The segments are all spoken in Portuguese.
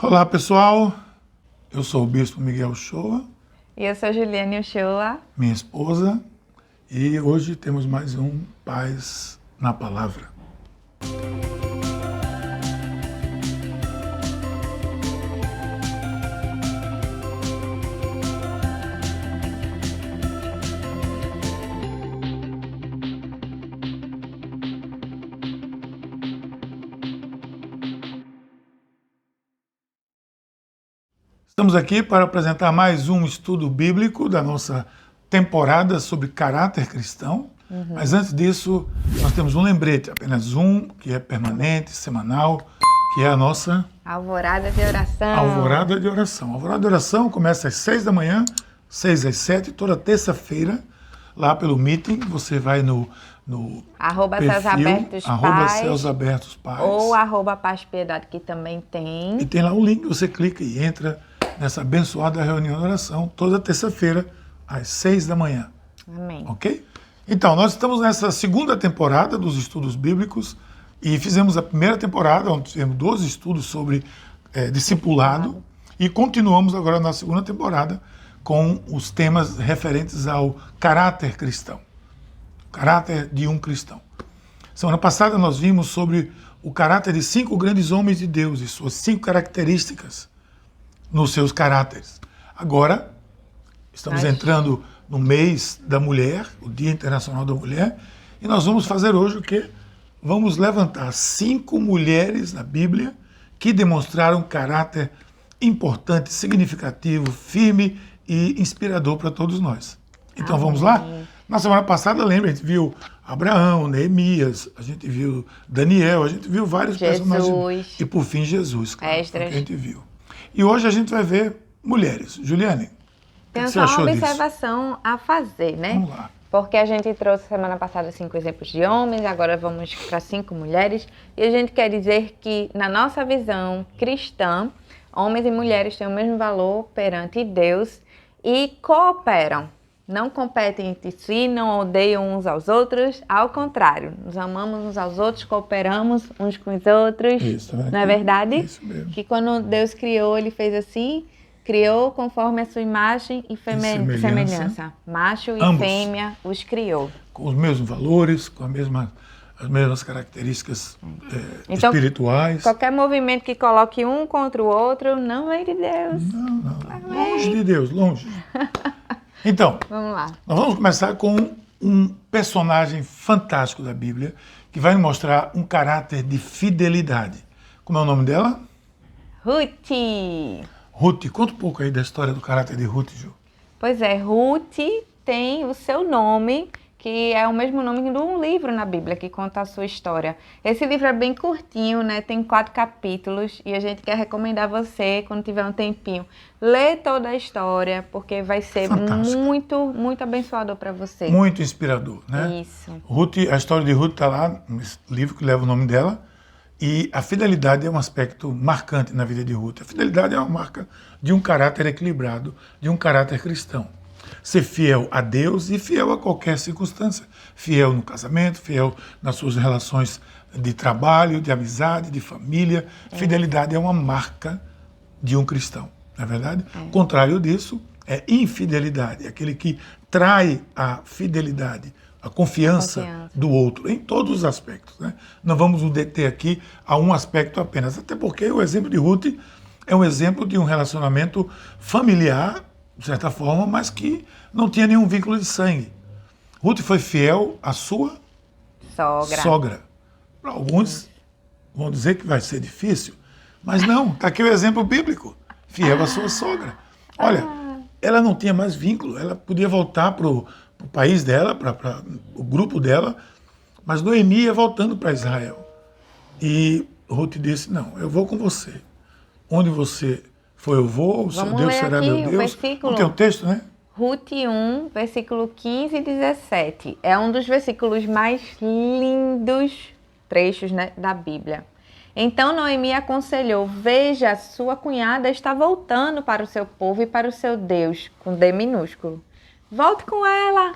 Olá pessoal, eu sou o Bispo Miguel Uchoa, E eu sou Juliane Uchoa. minha esposa, e hoje temos mais um Paz na Palavra. Estamos aqui para apresentar mais um estudo bíblico da nossa temporada sobre caráter cristão. Mas antes disso, nós temos um lembrete, apenas um, que é permanente, semanal, que é a nossa Alvorada de oração. Alvorada de Oração. A Alvorada de Oração começa às 6 da manhã, 6 às 7, toda terça-feira, lá pelo Meeting. Você vai no Arroba perfil, Céus Abertos arroba Paz, Céus Abertos Paz. ou arroba Paz Piedade, que também E tem. tem lá um link, você clica e entra nessa abençoada reunião de oração, toda terça-feira, às 6 da manhã. Amém. Ok? Então, nós estamos nessa segunda temporada dos estudos bíblicos e fizemos a primeira temporada, onde tivemos 12 estudos sobre discipulado, e continuamos agora na segunda temporada com os temas referentes ao caráter cristão, o caráter de um cristão. Semana passada nós vimos sobre o caráter de 5 grandes homens de Deus e suas 5 características nos seus caráteres. Agora, estamos entrando no mês da mulher, o Dia Internacional da Mulher, e nós vamos fazer hoje o quê? Vamos levantar 5 mulheres na Bíblia que demonstraram caráter importante, significativo, firme e inspirador para todos nós. Então vamos lá? Na semana passada, lembra, a gente viu Abraão, Neemias, a gente viu Daniel, a gente viu vários personagens. E por fim Jesus, claro, Esdras. que a gente viu. E hoje a gente vai ver mulheres. Juliane, o Tem que você só uma achou disso? observação a fazer, né? Vamos lá. Porque a gente trouxe semana passada 5 exemplos de homens, agora vamos para 5 mulheres. E a gente quer dizer que, na nossa visão cristã, homens e mulheres têm o mesmo valor perante Deus e cooperam. Não competem entre si, não odeiam uns aos outros, ao contrário, nos amamos uns aos outros, cooperamos uns com os outros. Isso, não é verdade? Isso mesmo. Que quando Deus criou, Ele fez assim, criou conforme a sua imagem e semelhança. Macho e Ambos. fêmea os criou. Com os mesmos valores, com as mesmas características Então, espirituais. Qualquer movimento que coloque um contra o outro não vem de Deus. Não. Longe de Deus, longe. Então, Vamos lá. nós vamos começar com um personagem fantástico da Bíblia que vai nos mostrar um caráter de fidelidade. Como é o nome dela? Ruth. Ruth. Conta um pouco aí da história do caráter de Ruth, Ju. Pois é, Ruth tem o seu nome, que é o mesmo nome de um livro na Bíblia que conta a sua história. Esse livro é bem curtinho, né? Tem 4 capítulos e a gente quer recomendar você, quando tiver um tempinho, ler toda a história, porque vai ser Fantástico. muito abençoador para você. Muito inspirador, né? Isso. Ruth, a história de Ruth está lá nesse livro que leva o nome dela. E a fidelidade é um aspecto marcante na vida de Ruth. A fidelidade é uma marca de um caráter equilibrado, de um caráter cristão. Ser fiel a Deus e fiel a qualquer circunstância. Fiel no casamento, fiel nas suas relações de trabalho, de amizade, de família. Fidelidade é uma marca de um cristão, não é verdade? O contrário disso é infidelidade, aquele que trai a fidelidade, a confiança do outro, em todos os aspectos, né? Não vamos nos deter aqui a um aspecto apenas, até porque o exemplo de Ruth é um exemplo de um relacionamento familiar, de certa forma, mas que não tinha nenhum vínculo de sangue. Ruth foi fiel à sua sogra. Para alguns vão dizer que vai ser difícil, mas não, está aqui o exemplo bíblico, fiel à sua sogra. Olha, ela não tinha mais vínculo, ela podia voltar para o país dela, para o grupo dela, mas Noemi ia voltando para Israel. E Ruth disse, não, eu vou com você. Onde você for, eu vou, o seu Vamos Deus ler será aqui meu o Deus. versículo. Não tem um texto, né? Ruth 1, versículo 15 e 17. É um dos versículos mais lindos trechos, né, da Bíblia. Então Noemi aconselhou, veja, sua cunhada está voltando para o seu povo e para o seu Deus, com D minúsculo. Volte com ela.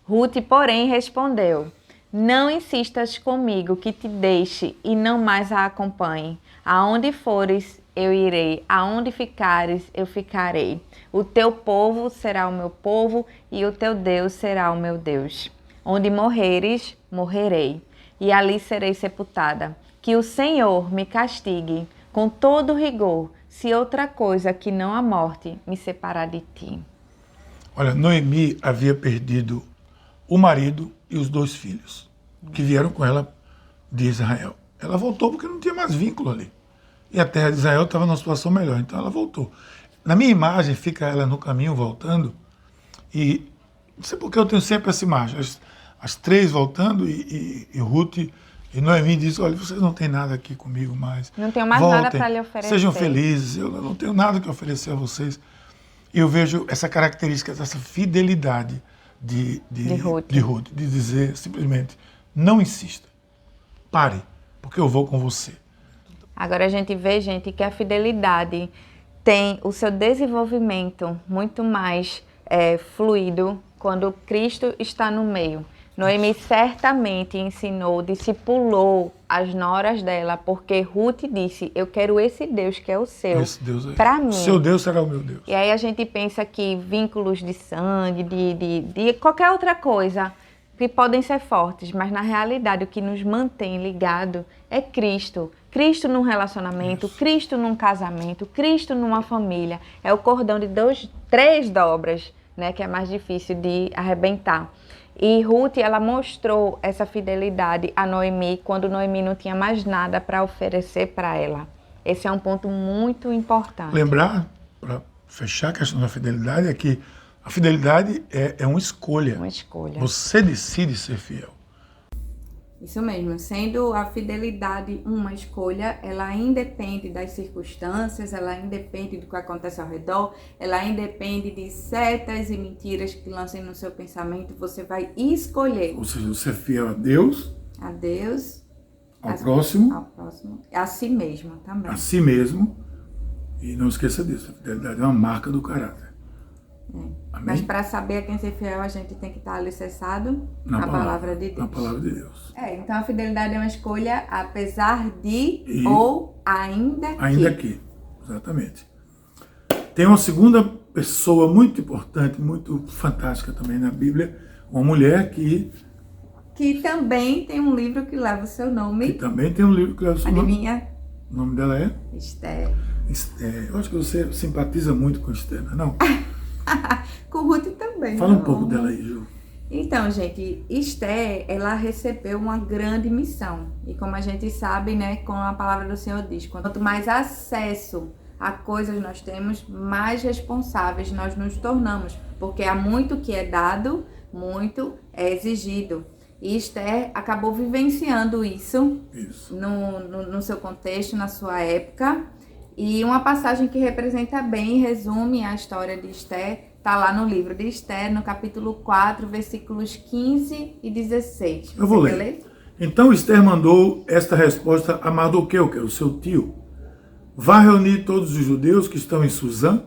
Ruth, porém, respondeu, não insistas comigo que te deixe e não mais a acompanhe. Aonde fores, eu irei. Aonde ficares, eu ficarei. O teu povo será o meu povo e o teu Deus será o meu Deus. Onde morreres, morrerei, e ali serei sepultada. Que o Senhor me castigue com todo rigor, se outra coisa que não a morte me separar de ti. Olha, Noemi havia perdido o marido e os 2 filhos, que vieram com ela de Israel. Ela voltou porque não tinha mais vínculo ali. E a terra de Israel estava numa situação melhor, então ela voltou. Na minha imagem fica ela no caminho voltando, e não sei porque eu tenho sempre essa imagem, as 3 voltando e Ruth e Noemi diz, olha, vocês não têm nada aqui comigo mais. Não tenho mais voltem, nada para lhe oferecer. Sejam felizes, eu não tenho nada que oferecer a vocês. Eu vejo essa característica dessa fidelidade de Ruth, de dizer simplesmente, não insista, pare, porque eu vou com você. Agora a gente vê, gente, que a fidelidade tem o seu desenvolvimento muito mais fluido quando Cristo está no meio. Noemi certamente ensinou, discipulou as noras dela, porque Ruth disse, eu quero esse Deus que é o seu, para mim. Seu Deus será o meu Deus. E aí a gente pensa que vínculos de sangue, de qualquer outra coisa, que podem ser fortes, mas na realidade o que nos mantém ligado é Cristo. Cristo num relacionamento, isso. Cristo num casamento, Cristo numa família. É o cordão de 3 dobras, né, que é mais difícil de arrebentar. E Ruth, ela mostrou essa fidelidade a Noemi quando Noemi não tinha mais nada para oferecer para ela. Esse é um ponto muito importante. Lembrar, para fechar a questão da fidelidade, é que a fidelidade é uma escolha. Uma escolha. Você decide ser fiel. Isso mesmo, sendo a fidelidade uma escolha, ela independe das circunstâncias, ela independe do que acontece ao redor, ela independe de setas e mentiras que lancem no seu pensamento, você vai escolher. Ou seja, você é fiel a Deus, ao próximo, a si mesmo também. A si mesmo, e não esqueça disso, a fidelidade é uma marca do caráter. Mas para saber a quem ser fiel, a gente tem que estar alicerçado na palavra de Deus. Na palavra de Deus. Então a fidelidade é uma escolha, apesar de ou ainda que. Ainda que, exatamente. Tem uma segunda pessoa muito importante, muito fantástica também na Bíblia, uma mulher que também tem um livro que leva o seu nome. Adivinha? O nome dela é? Esther. Esther. Eu acho que você simpatiza muito com Esther, não é? Com Ruth também. Fala um pouco dela aí, Ju. Então, gente, Esther, ela recebeu uma grande missão. E como a gente sabe, né, como a palavra do Senhor diz, quanto mais acesso a coisas nós temos, mais responsáveis nós nos tornamos. Porque há muito que é dado, muito é exigido. E Esther acabou vivenciando isso. No seu contexto, na sua época. E uma passagem que representa bem e resume a história de Esther, está lá no livro de Esther, no capítulo 4, versículos 15 e 16. Eu vou ler. Então Esther mandou esta resposta a Mardoqueu, que é o seu tio. Vá reunir todos os judeus que estão em Suzã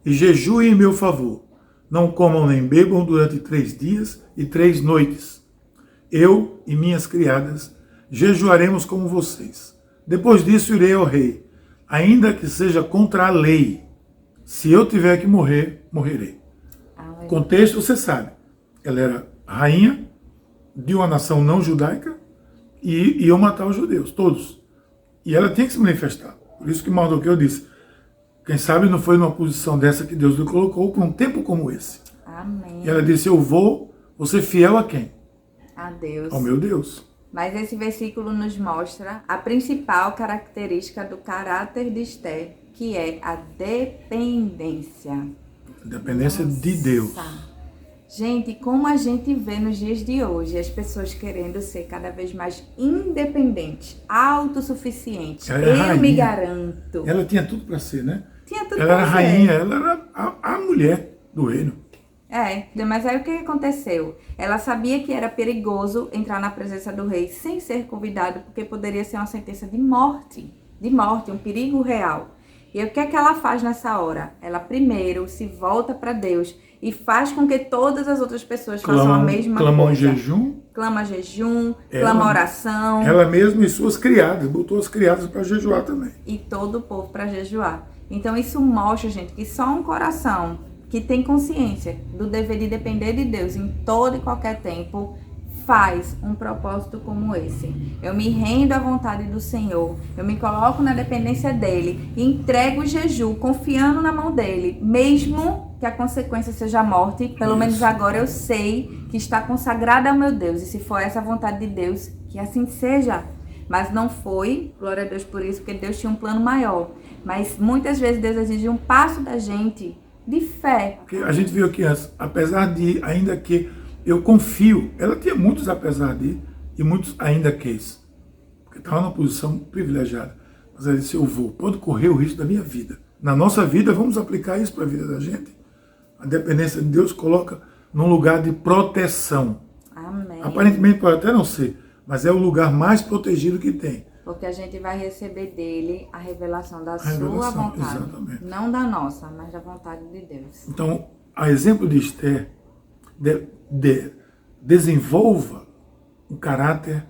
e jejuem em meu favor. Não comam nem bebam durante 3 dias e 3 noites. Eu e minhas criadas jejuaremos como vocês. Depois disso irei ao rei. Ainda que seja contra a lei, se eu tiver que morrer, morrerei. O contexto, você sabe, ela era rainha de uma nação não judaica e iam matar os judeus, todos. E ela tinha que se manifestar. Por isso que Mardoqueu disse, quem sabe não foi numa posição dessa que Deus lhe colocou para um tempo como esse. Amém. E ela disse, eu vou ser fiel a quem? A Deus. Ao meu Deus. Mas esse versículo nos mostra a principal característica do caráter de Esther, que é a dependência. Dependência de Deus. Gente, como a gente vê nos dias de hoje, as pessoas querendo ser cada vez mais independentes, autossuficientes. Eu me garanto. Ela tinha tudo para ser, né? Tinha tudo ela para era ser. Rainha, ela era a mulher do reino. Mas aí o que aconteceu? Ela sabia que era perigoso entrar na presença do rei sem ser convidado, porque poderia ser uma sentença de morte, um perigo real. E o que é que ela faz nessa hora? Ela primeiro se volta para Deus e faz com que todas as outras pessoas façam a mesma clamam coisa. Clama em jejum, clama oração. Ela mesma e suas criadas, botou as criadas para jejuar também. E todo o povo para jejuar. Então isso mostra, gente, que só um coração que tem consciência do dever de depender de Deus em todo e qualquer tempo faz um propósito como esse. Eu me rendo à vontade do Senhor, eu me coloco na dependência dele, entrego o jejum, confiando na mão dele, mesmo que a consequência seja a morte, pelo menos agora eu sei que está consagrada ao meu Deus, e se for essa a vontade de Deus, que assim seja. Mas não foi, glória a Deus por isso, porque Deus tinha um plano maior. Mas muitas vezes Deus exige um passo da gente de fé. Porque a gente viu aqui antes, apesar de, ainda que eu confio, ela tinha muitos apesar de e muitos ainda que, porque estava numa posição privilegiada. Mas ela disse, eu vou, pode correr o risco da minha vida. Na nossa vida, vamos aplicar isso para a vida da gente. A dependência de Deus coloca num lugar de proteção. Amém. Aparentemente pode até não ser, mas é o lugar mais protegido que tem. Porque a gente vai receber dele a revelação da sua Revelação, vontade. exatamente. Não da nossa, mas da vontade de Deus. Então, a exemplo de Esther, desenvolva um caráter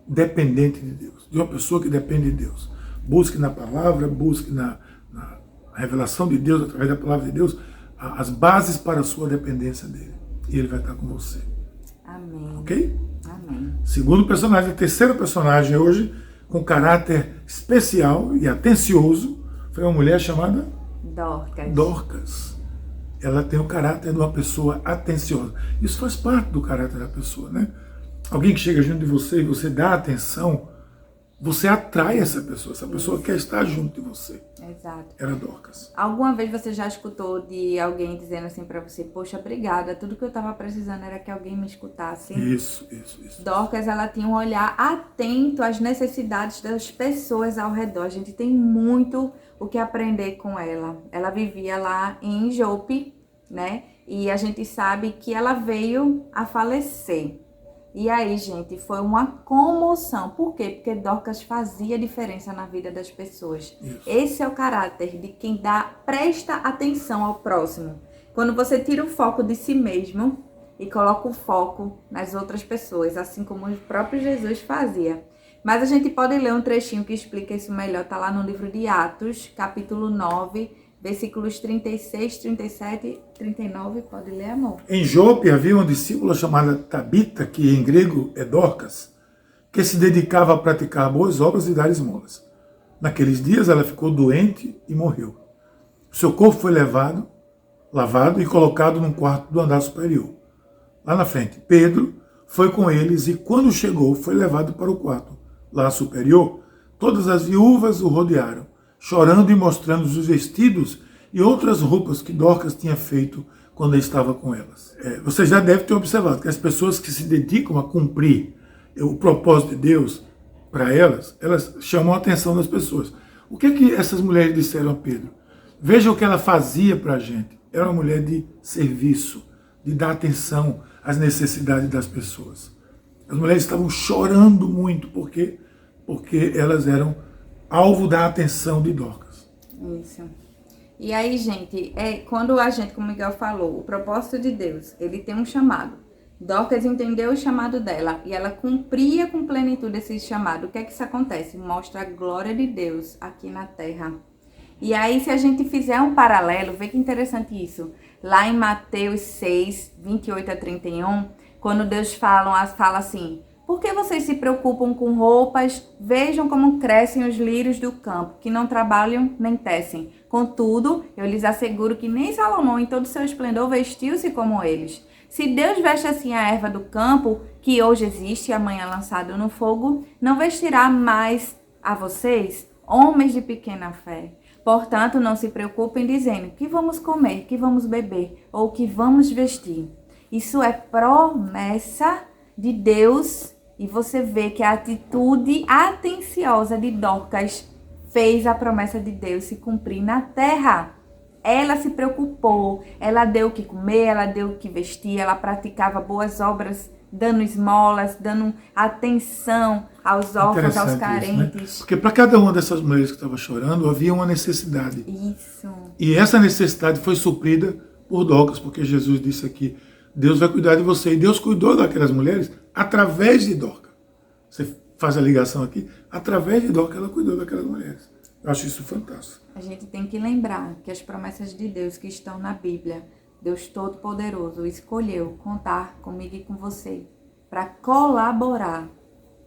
dependente de Deus, de uma pessoa que depende de Deus. Busque na palavra, busque na revelação de Deus, através da palavra de Deus, as bases para a sua dependência dele. E ele vai estar com você. Amém. Ok? Amém. Segundo personagem, a terceira personagem hoje, com caráter especial e atencioso, foi uma mulher chamada Dorcas. Ela tem o caráter de uma pessoa atenciosa. Isso faz parte do caráter da pessoa, né? Alguém que chega junto de você e você dá atenção, você atrai essa pessoa quer estar junto de você. Exato. Era Dorcas. Alguma vez você já escutou de alguém dizendo assim pra você, poxa, obrigada, tudo que eu tava precisando era que alguém me escutasse? Isso. Dorcas, ela tinha um olhar atento às necessidades das pessoas ao redor. A gente tem muito o que aprender com ela. Ela vivia lá em Jope, né? E a gente sabe que ela veio a falecer. E aí, gente, foi uma comoção. Por quê? Porque Dorcas fazia diferença na vida das pessoas. Isso. Esse é o caráter de quem presta atenção ao próximo. Quando você tira o foco de si mesmo e coloca o foco nas outras pessoas, assim como o próprio Jesus fazia. Mas a gente pode ler um trechinho que explica isso melhor. Está lá no livro de Atos, capítulo 9, versículos 36, 37 e 39. Pode ler, amor. Em Jope havia uma discípula chamada Tabita, que em grego é Dorcas, que se dedicava a praticar boas obras e dar esmolas. Naqueles dias ela ficou doente e morreu. Seu corpo foi lavado e colocado num quarto do andar superior. Lá na frente, Pedro foi com eles e quando chegou foi levado para o quarto. Lá superior, todas as viúvas o rodearam, chorando e mostrando os vestidos e outras roupas que Dorcas tinha feito quando estava com elas. Você já deve ter observado que as pessoas que se dedicam a cumprir o propósito de Deus para elas chamam a atenção das pessoas. O que é que essas mulheres disseram a Pedro? Veja o que ela fazia para a gente. Era uma mulher de serviço, de dar atenção às necessidades das pessoas. As mulheres estavam chorando muito porque elas eram alvo da atenção de Dorcas. Isso. E aí, gente, quando a gente, como o Miguel falou, o propósito de Deus, ele tem um chamado. Dorcas entendeu o chamado dela e ela cumpria com plenitude esse chamado. O que é que isso acontece? Mostra a glória de Deus aqui na terra. E aí, se a gente fizer um paralelo, vê que interessante isso. Lá em Mateus 6, 28 a 31, quando Deus fala assim: por que vocês se preocupam com roupas? Vejam como crescem os lírios do campo, que não trabalham nem tecem. Contudo, eu lhes asseguro que nem Salomão, em todo o seu esplendor, vestiu-se como eles. Se Deus veste assim a erva do campo, que hoje existe e amanhã lançado no fogo, não vestirá mais a vocês, homens de pequena fé. Portanto, não se preocupem dizendo que vamos comer, que vamos beber ou que vamos vestir. Isso é promessa de Deus e você vê que a atitude atenciosa de Dorcas fez a promessa de Deus se cumprir na terra. Ela se preocupou, ela deu o que comer, ela deu o que vestir, ela praticava boas obras dando esmolas, dando atenção aos órfãos, aos Interessante carentes. isso, né? Porque para cada uma dessas mulheres que estava chorando, havia uma necessidade. Isso. E essa necessidade foi suprida por Dorcas, porque Jesus disse aqui, Deus vai cuidar de você. E Deus cuidou daquelas mulheres através de Dorcas. Você faz a ligação aqui, através de Dorcas ela cuidou daquelas mulheres. Eu acho isso fantástico. A gente tem que lembrar que as promessas de Deus que estão na Bíblia, Deus Todo-Poderoso escolheu contar comigo e com você para colaborar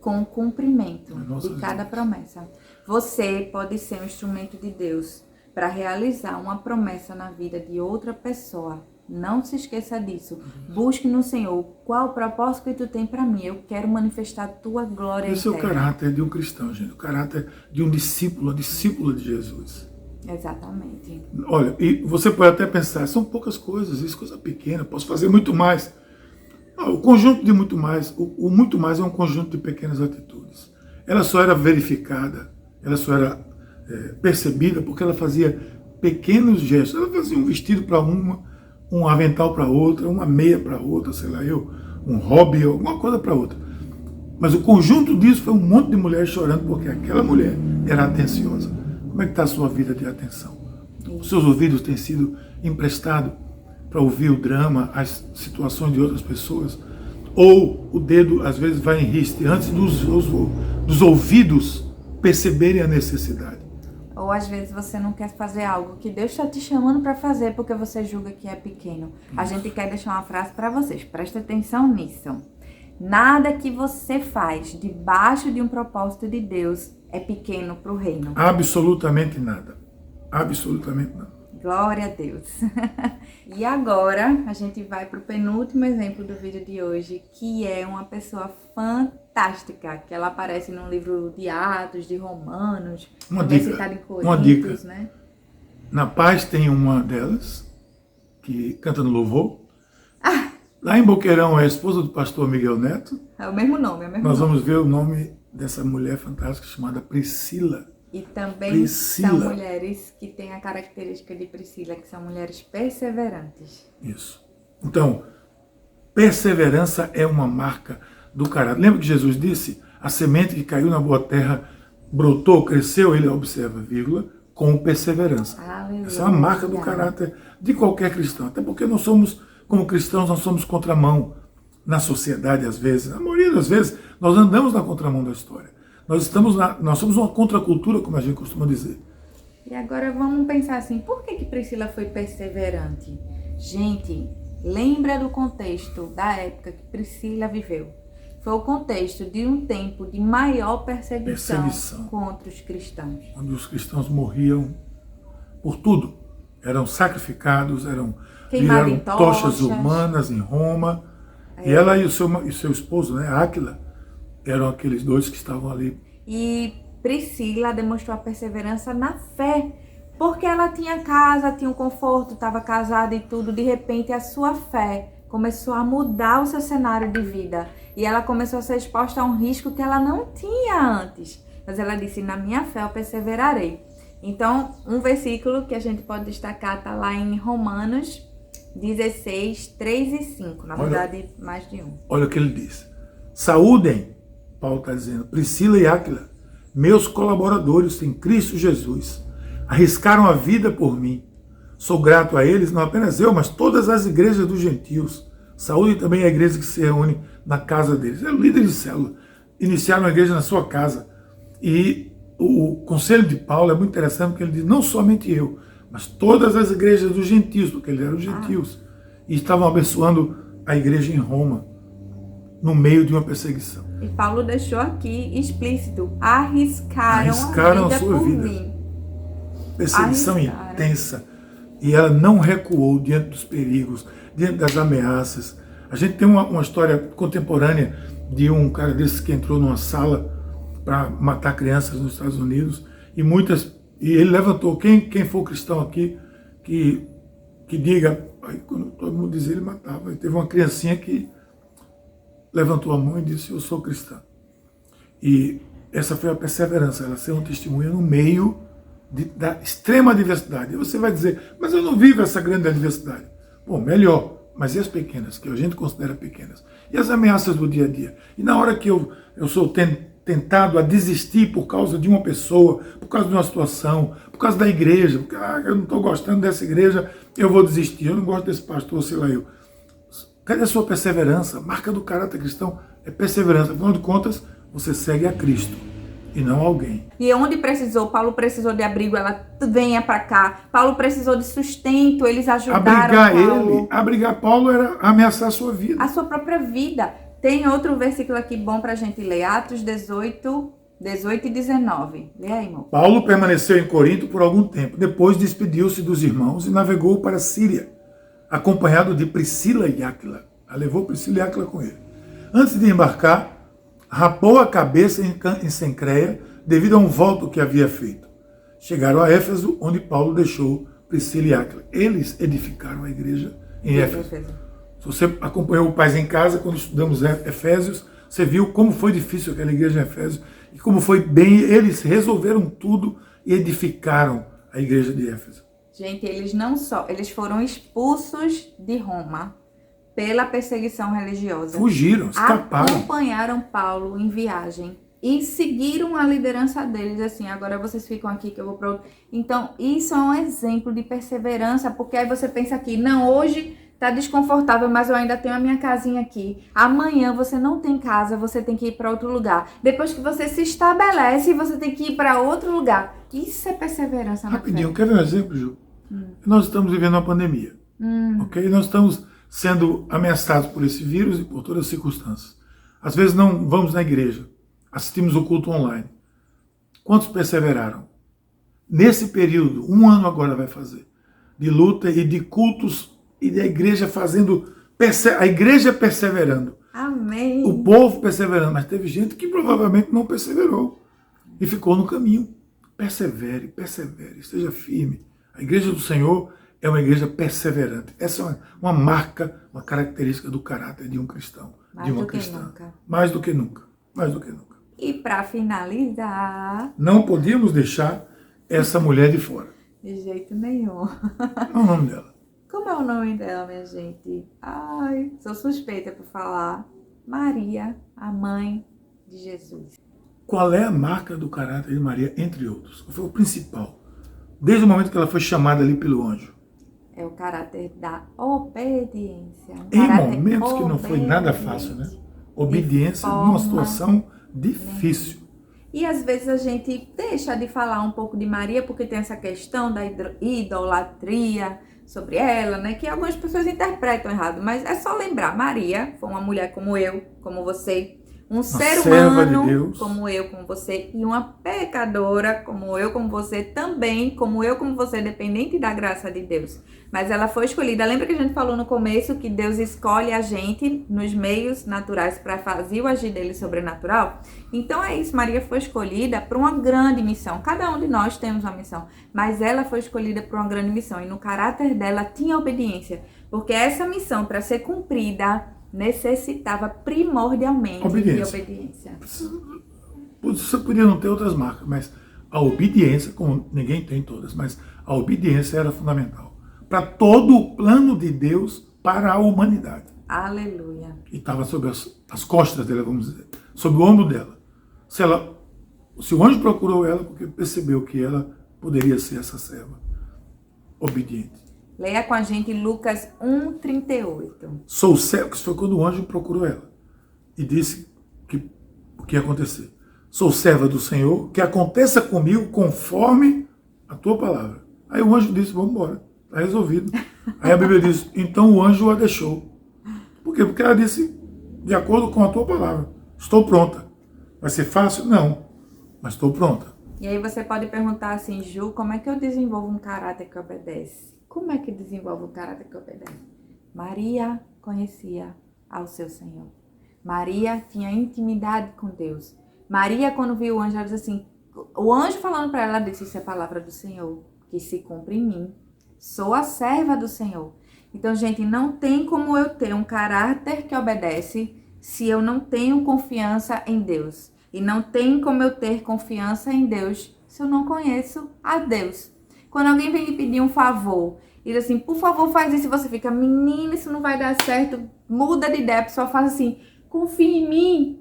com o cumprimento de cada promessa. Você pode ser um instrumento de Deus para realizar uma promessa na vida de outra pessoa. Não se esqueça disso. Busque no Senhor qual o propósito que tu tem para mim. Eu quero manifestar a tua glória Esse é o eterna. caráter de um cristão, gente. O caráter de um discípulo, a discípula de Jesus. Exatamente. Olha, e você pode até pensar, são poucas coisas, isso é coisa pequena, posso fazer muito mais. Não, o conjunto de muito mais, o muito mais é um conjunto de pequenas atitudes. Ela só era verificada, ela só era percebida porque ela fazia pequenos gestos. Ela fazia um vestido para uma, um avental para outra, uma meia para outra, sei lá eu, um hobby, alguma coisa para outra. Mas o conjunto disso foi um monte de mulheres chorando porque aquela mulher era atenciosa. Como é que está a sua vida de atenção? Os seus ouvidos têm sido emprestados para ouvir o drama, as situações de outras pessoas? Ou o dedo, às vezes, vai em riste antes dos ouvidos perceberem a necessidade? Ou às vezes você não quer fazer algo que Deus está te chamando para fazer porque você julga que é pequeno. A gente quer deixar uma frase para vocês, presta atenção nisso. Nada que você faz debaixo de um propósito de Deus é pequeno para o reino. Absolutamente nada. Absolutamente nada. Glória a Deus. E agora a gente vai para o penúltimo exemplo do vídeo de hoje, que é uma pessoa fantástica, que ela aparece no livro de Atos, de Romanos, Uma também dica, citada em uma dica. Coríntios, né? Na Paz tem uma delas, que canta no louvor. Lá em Boqueirão é a esposa do pastor Miguel Neto. É o mesmo nome, é o mesmo Nós nome. vamos ver o nome dessa mulher fantástica chamada Priscila. E também Priscila. são mulheres que têm a característica de Priscila, que são mulheres perseverantes. Isso. Então, perseverança é uma marca do caráter. Lembra que Jesus disse? A semente que caiu na boa terra brotou, cresceu, ele observa, vírgula, com perseverança. Aleluia. Essa é uma marca do caráter de qualquer cristão. Até porque nós somos, como cristãos, nós somos contramão na sociedade às vezes. Na maioria das vezes, nós andamos na contramão da história. Nós somos uma contracultura, como a gente costuma dizer. E agora vamos pensar assim, por que Priscila foi perseverante? Gente, lembra do contexto da época que Priscila viveu. Foi o contexto de um tempo de maior perseguição contra os cristãos. Onde os cristãos morriam por tudo. Eram sacrificados, viraram tochas humanas em Roma. E ela e o seu esposo, né, Áquila, eram aqueles dois que estavam ali. E Priscila demonstrou a perseverança na fé, porque ela tinha casa, tinha um conforto, estava casada e tudo. De repente, a sua fé começou a mudar o seu cenário de vida. E ela começou a ser exposta a um risco que ela não tinha antes. Mas ela disse, na minha fé eu perseverarei. Então, um versículo que a gente pode destacar está lá em Romanos 16, 3 e 5. Na verdade, mais de um. Olha o que ele diz. Saúdem, Paulo está dizendo, Priscila e Áquila, meus colaboradores em Cristo Jesus, arriscaram a vida por mim. Sou grato a eles, não apenas eu, mas todas as igrejas dos gentios. Saúde também a igreja que se reúne na casa deles. É líder de célula. Iniciaram a igreja na sua casa. E o conselho de Paulo é muito interessante, porque ele diz, não somente eu, mas todas as igrejas dos gentios, porque eles eram gentios. E estavam abençoando a igreja em Roma, no meio de uma perseguição. E Paulo deixou aqui explícito, arriscaram a sua vida. mim. Perseguição intensa. E ela não recuou diante dos perigos, diante das ameaças. A gente tem uma história contemporânea de um cara desses que entrou numa sala para matar crianças nos Estados Unidos. E ele levantou, quem for cristão aqui, que diga, aí quando todo mundo dizia, ele matava. E teve uma criancinha que levantou a mão e disse, eu sou cristã. E essa foi a perseverança, ela ser um testemunho no meio da extrema adversidade. E você vai dizer, mas eu não vivo essa grande adversidade. Bom, melhor, Mas e as pequenas, que a gente considera pequenas? E as ameaças do dia a dia? E na hora que eu sou tentado a desistir por causa de uma pessoa, por causa de uma situação, por causa da igreja, porque eu não estou gostando dessa igreja, eu vou desistir, eu não gosto desse pastor, sei lá eu. Cadê a sua perseverança? A marca do caráter cristão é perseverança. Afinal de contas, você segue a Cristo e não alguém. E onde precisou, Paulo precisou de abrigo, ela venha para cá. Paulo precisou de sustento, eles ajudaram Paulo. Abrigar Paulo era ameaçar a sua vida. A sua própria vida. Tem outro versículo aqui bom para a gente ler, Atos 18 e 19. Lê aí, irmão. Paulo permaneceu em Corinto por algum tempo. Depois despediu-se dos irmãos e navegou para a Síria, acompanhado de Priscila e Áquila. Levou Priscila e Áquila com ele. Antes de embarcar, rapou a cabeça em Cencreia devido a um voto que havia feito. Chegaram a Éfeso, onde Paulo deixou Priscila e Áquila. Eles edificaram a igreja em Éfeso. Se você acompanhou o Paz em Casa, quando estudamos Efésios, você viu como foi difícil aquela igreja em Efésios e como foi bem, eles resolveram tudo e edificaram a igreja de Éfeso. Gente, eles foram expulsos de Roma pela perseguição religiosa. Fugiram, escaparam. Acompanharam Paulo em viagem e seguiram a liderança deles, assim, agora vocês ficam aqui que eu vou para outro. Então, isso é um exemplo de perseverança, porque aí você pensa aqui, não, hoje tá desconfortável, mas eu ainda tenho a minha casinha aqui. Amanhã você não tem casa, você tem que ir para outro lugar. Depois que você se estabelece, você tem que ir para outro lugar. Isso é perseverança na fé. Rapidinho, quer ver um exemplo, Ju? Nós estamos vivendo uma pandemia, ok? Nós estamos sendo ameaçados por esse vírus e por todas as circunstâncias. Às vezes não vamos na igreja, assistimos o culto online. Quantos perseveraram? Nesse período, 1 ano agora vai fazer, de luta e de cultos e da igreja a igreja perseverando. Amém. O povo perseverando, mas teve gente que provavelmente não perseverou e ficou no caminho. Persevere, esteja firme. A igreja do Senhor é uma igreja perseverante. Essa é uma marca, uma característica do caráter de um cristão, de uma cristã. Mais do que nunca. Mais do que nunca. E para finalizar... Não podíamos deixar essa mulher de fora. De jeito nenhum. Qual é o nome dela? Como é o nome dela, minha gente? Ai, sou suspeita por falar. Maria, a mãe de Jesus. Qual é a marca do caráter de Maria, entre outros? Qual foi o principal? Desde o momento que ela foi chamada ali pelo anjo. É o caráter da obediência. Em momentos que não foi nada fácil, né? Obediência numa situação difícil. E às vezes a gente deixa de falar um pouco de Maria porque tem essa questão da idolatria sobre ela, né? Que algumas pessoas interpretam errado. Mas é só lembrar, Maria foi uma mulher como eu, como você. Um ser humano como eu, como você, e uma pecadora como eu, como você, também, como eu, como você, dependente da graça de Deus. Mas ela foi escolhida. Lembra que a gente falou no começo que Deus escolhe a gente nos meios naturais para fazer o agir dele sobrenatural? Então é isso, Maria foi escolhida para uma grande missão. Cada um de nós temos uma missão, mas ela foi escolhida para uma grande missão. E no caráter dela tinha obediência, porque essa missão, para ser cumprida, necessitava primordialmente de obediência. Você podia não ter outras marcas, mas a obediência, como ninguém tem todas, mas a obediência era fundamental para todo o plano de Deus para a humanidade. Aleluia. E estava sobre as costas dela, vamos dizer, sobre o ombro dela. Se o anjo procurou ela, porque percebeu que ela poderia ser essa serva obediente. Leia com a gente Lucas 1:38. Sou servo, isso foi quando o anjo procurou ela e disse o que ia acontecer. Sou serva do Senhor, que aconteça comigo conforme a tua palavra. Aí o anjo disse, vamos embora, está resolvido. Aí a Bíblia diz, então o anjo a deixou. Por quê? Porque ela disse, de acordo com a tua palavra, estou pronta. Vai ser fácil? Não, mas estou pronta. E aí você pode perguntar assim, Ju, como é que eu desenvolvo um caráter que obedece? Como é que desenvolve um caráter que obedece? Maria conhecia ao seu Senhor. Maria tinha intimidade com Deus. Maria, quando viu o anjo, ela disse assim, o anjo falando para ela, disse, isso é a palavra do Senhor, que se cumpre em mim. Sou a serva do Senhor. Então, gente, não tem como eu ter um caráter que obedece se eu não tenho confiança em Deus. E não tem como eu ter confiança em Deus se eu não conheço a Deus. Quando alguém vem me pedir um favor e diz assim, por favor, faz isso. E você fica, menina, isso não vai dar certo. Muda de ideia, a pessoa faz assim, confia em mim.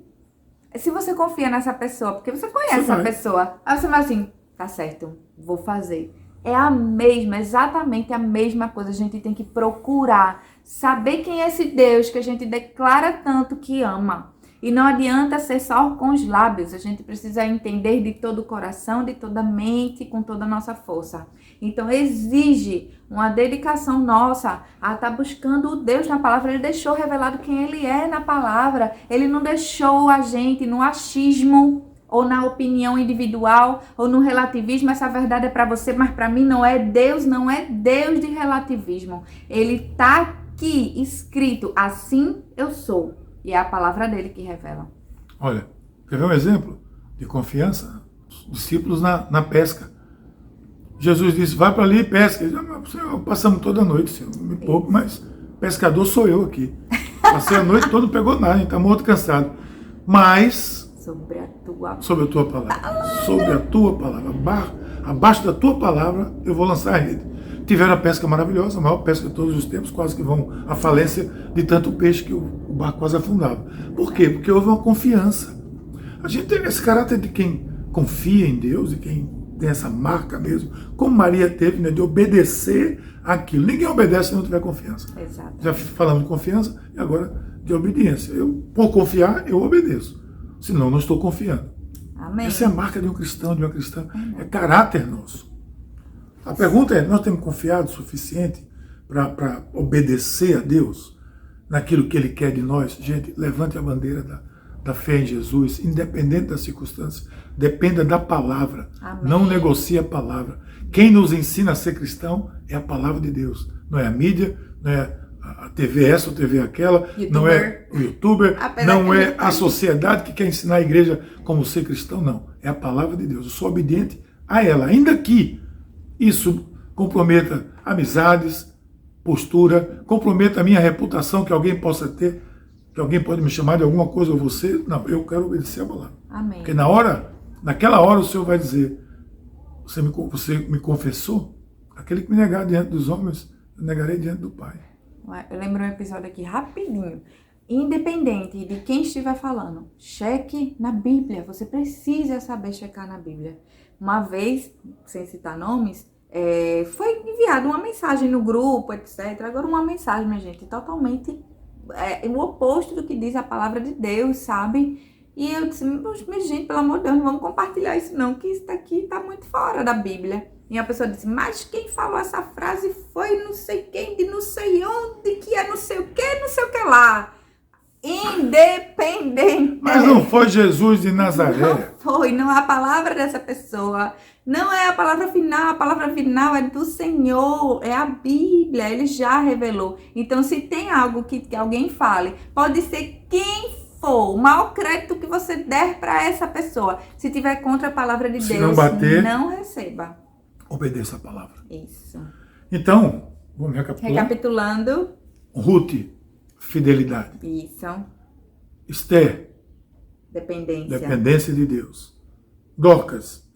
Se você confia nessa pessoa, porque você conhece essa pessoa, aí você vai assim, tá certo, vou fazer. É a mesma, exatamente a mesma coisa. A gente tem que procurar saber quem é esse Deus que a gente declara tanto que ama. E não adianta ser só com os lábios. A gente precisa entender de todo o coração, de toda a mente, com toda a nossa força. Então exige uma dedicação nossa a estar buscando o Deus na palavra. Ele deixou revelado quem Ele é na palavra. Ele não deixou a gente no achismo, ou na opinião individual, ou no relativismo. Essa verdade é para você, mas para mim não é. Deus não é Deus de relativismo. Ele está aqui escrito, assim eu sou. E é a palavra dele que revela. Olha, quer ver um exemplo de confiança? Os discípulos na pesca. Jesus disse, vai para ali e pesca. Eles disseram, passamos toda a noite, Senhor, me pouco, mas pescador sou eu aqui. Passei a noite toda, não pegou nada, a gente está morto cansado. Mas sobre a tua palavra. Sobre a tua palavra. Abaixo da tua palavra eu vou lançar a rede. Tiveram a pesca maravilhosa, a maior pesca de todos os tempos, quase que vão à falência de tanto peixe que o barco quase afundava. Por quê? Porque houve uma confiança. A gente tem esse caráter de quem confia em Deus e quem tem essa marca mesmo, como Maria teve, né, de obedecer aquilo. Ninguém obedece se não tiver confiança. Exato. Já falamos de confiança e agora de obediência. Eu, por confiar, eu obedeço. Senão, não estou confiando. Amém. Essa é a marca de um cristão, de uma cristã. É caráter nosso. A pergunta é, nós temos confiado o suficiente para obedecer a Deus naquilo que Ele quer de nós? Gente, levante a bandeira da fé em Jesus, independente das circunstâncias. Dependa da palavra. Amém. Não negocie a palavra. Quem nos ensina a ser cristão é a palavra de Deus. Não é a mídia, não é a TV essa ou TV aquela, não é o youtuber, não é a sociedade que quer ensinar a igreja como ser cristão, não. É a palavra de Deus. Eu sou obediente a ela, ainda que isso comprometa amizades, postura, comprometa a minha reputação, que alguém possa ter, que alguém pode me chamar de alguma coisa ou você. Não, eu quero obedecer a palavra. Amém. Porque naquela hora o Senhor vai dizer, você me confessou? Aquele que me negar diante dos homens, eu negarei diante do Pai. Eu lembro um episódio aqui rapidinho. Independente de quem estiver falando, cheque na Bíblia. Você precisa saber checar na Bíblia. Uma vez, sem citar nomes, foi enviada uma mensagem no grupo, etc. Agora uma mensagem, minha gente, totalmente o oposto do que diz a palavra de Deus, sabe? E eu disse, minha gente, pelo amor de Deus, não vamos compartilhar isso não, que isso daqui tá muito fora da Bíblia. E a pessoa disse, mas quem falou essa frase foi não sei quem, de não sei onde, que é não sei o que lá. Independente. Mas não foi Jesus de Nazaré. Não foi, não é a palavra dessa pessoa. Não é a palavra final é do Senhor, é a Bíblia, Ele já revelou. Então, se tem algo que alguém fale, pode ser quem for, o maior crédito que você der para essa pessoa. Se tiver contra a palavra de Deus, não bater, não receba. Obedeça a palavra. Isso. Então, vamos recapitular. Recapitulando. Ruth, fidelidade. Isso. Esther, dependência de Deus. Dorcas,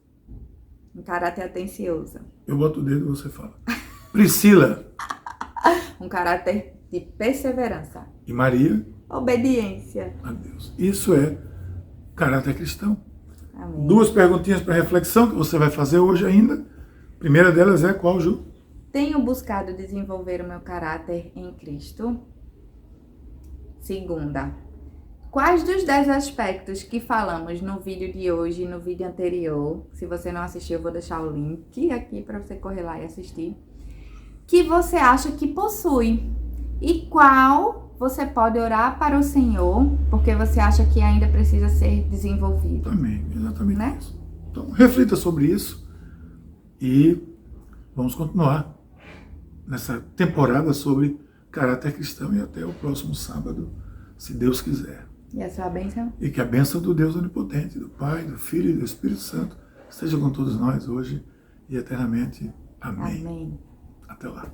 um caráter atencioso. Eu boto o dedo e você fala. Priscila, um caráter de perseverança. E Maria, obediência a Deus. Isso é caráter cristão. Amém. 2 perguntinhas para reflexão que você vai fazer hoje ainda. A primeira delas é qual, Ju? Tenho buscado desenvolver o meu caráter em Cristo. Segunda, quais dos 10 aspectos que falamos no vídeo de hoje e no vídeo anterior, se você não assistiu, eu vou deixar o link aqui para você correr lá e assistir, que você acha que possui? E qual você pode orar para o Senhor, porque você acha que ainda precisa ser desenvolvido? Amém, exatamente, né? Isso. Então, reflita sobre isso e vamos continuar nessa temporada sobre caráter cristão e até o próximo sábado, se Deus quiser. E a sua bênção? E que a bênção do Deus Onipotente, do Pai, do Filho e do Espírito Santo esteja com todos nós hoje e eternamente. Amém. Amém. Até lá.